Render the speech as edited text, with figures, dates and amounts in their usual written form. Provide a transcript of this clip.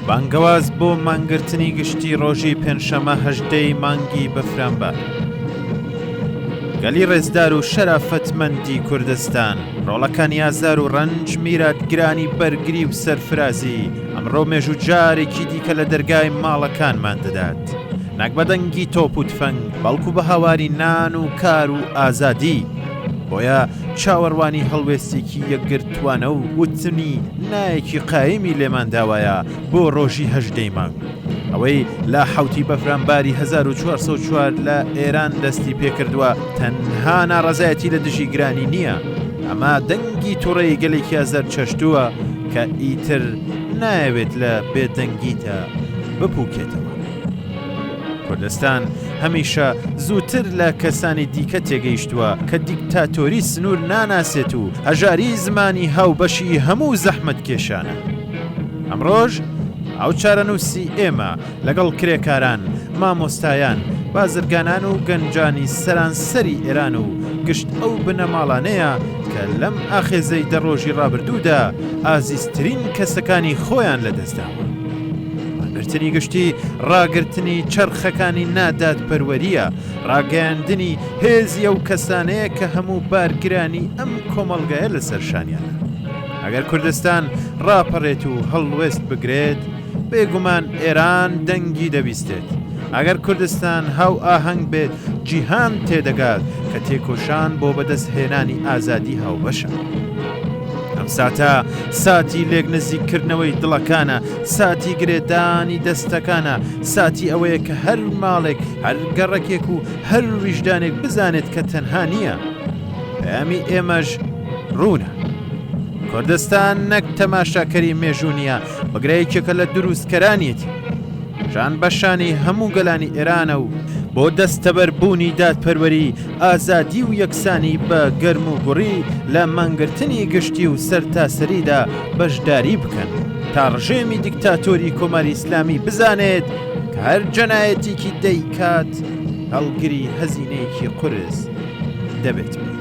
بانگەواز بۆ مانگرتنی گشتی ڕۆژی پێنجشەمە 18 مانگی بەفرامبەر. گەلی ڕێزدار و شەرافەتمەندی کوردستان، ڕۆڵەکانی ئازار و ڕەنج، میراتگرانی بەرگری و سەرفرازی ئەمڕۆ مێژوو جارێکی دیکە لە دەرگای ماڵەکانمان دەدات. نەک بە دەنگی تۆپ و تفەنگ، بەڵکو بە هاواری نان و کار و ئازادی. بۆیە چاوەڕوانی هەڵوێستێکی یەکگرتوانە و وتنی نایەکی قایمی لێمان داوایە بۆ ڕۆژی 18 مانگ. ئەوەی لە حوتی بەفرامباری 1404 لە ئێران دەستی پێکردووە تەنها ناڕەزایەتی لە دژی گرانی نییە، ئەمە دەنگی تووڕەی گەلێکی ئازار چەشتووە کە ئیتر نایەوێت لە بێدەنگیتە بپووکێتەوە. کوردستان هەمیشە زووتر لە کەسانی دیکە تێگەیشتووە کە دیکتاتۆری سنوور ناناسێت و هەژاری زمانی هاوبەشی هەموو زەحمەت کێشانە. ئەمڕۆژ ئەو چارەنووسی ئێمە لەگەڵ کرێکاران، مامۆستایان، بازرگانان و گەنجانی سەرانسەری ئێران و گشت ئەو بنەماڵانەیە کە لەم ئاخێزەی دەڕۆژی ڕابردوودا ئازیزترین کەسەکانی خۆیان لەدەستداوە. گرتنی گشتی ڕاگرتنی چەرخەکانی نادادپەروەریە، ڕاگەیاندنی هێزی ئەو کەسانەیە کە هەموو بارگرانی ئەم کۆمەڵگایە لەسەرشانیانە. ئەگەر کوردستان ڕاپەڕێت و هەڵوێست بگرێت، بێگومان ئێران دەنگی دەبیستێت. ئەگەر کوردستان هاو ئاهەنگ بێت، جیهان تێدەگات کە تێکۆشان بۆ بەدەستهێنانی ئازادی هاوبەشە. ئەم ساتە ساتی لێک نزیککردنەوەی دڵەکانە، ساتی گرێدانی دەستەکانە، ساتی ئەوەیە کە هەر ماڵێک، هەر گەڕەکێک و هەر ویژدانێک بزانێت کە تەنها نییە. پەیامی ئێمەش ڕوونە. کوردستان نەک تەماشاکەری مێژوو نییە، بەگرەیەکێکە لە دروستکەرانیەتی. ژان بەشانی هەموو گەلانی ئێرانە و بۆ دەستەبەربوونی دادپەروەری، ئازادی و یەکسانی بە گەرم و گوڕی لە مانگرتنی گشتی و سەرتاسەریدا بەشداری بکەن تا ڕژێمی دیکتاتۆری کۆماری ئیسلامی بزانێت کە هەر جەنایەتێکی دەیکات هەڵگری هەزینەیەکی قورس دەبێت.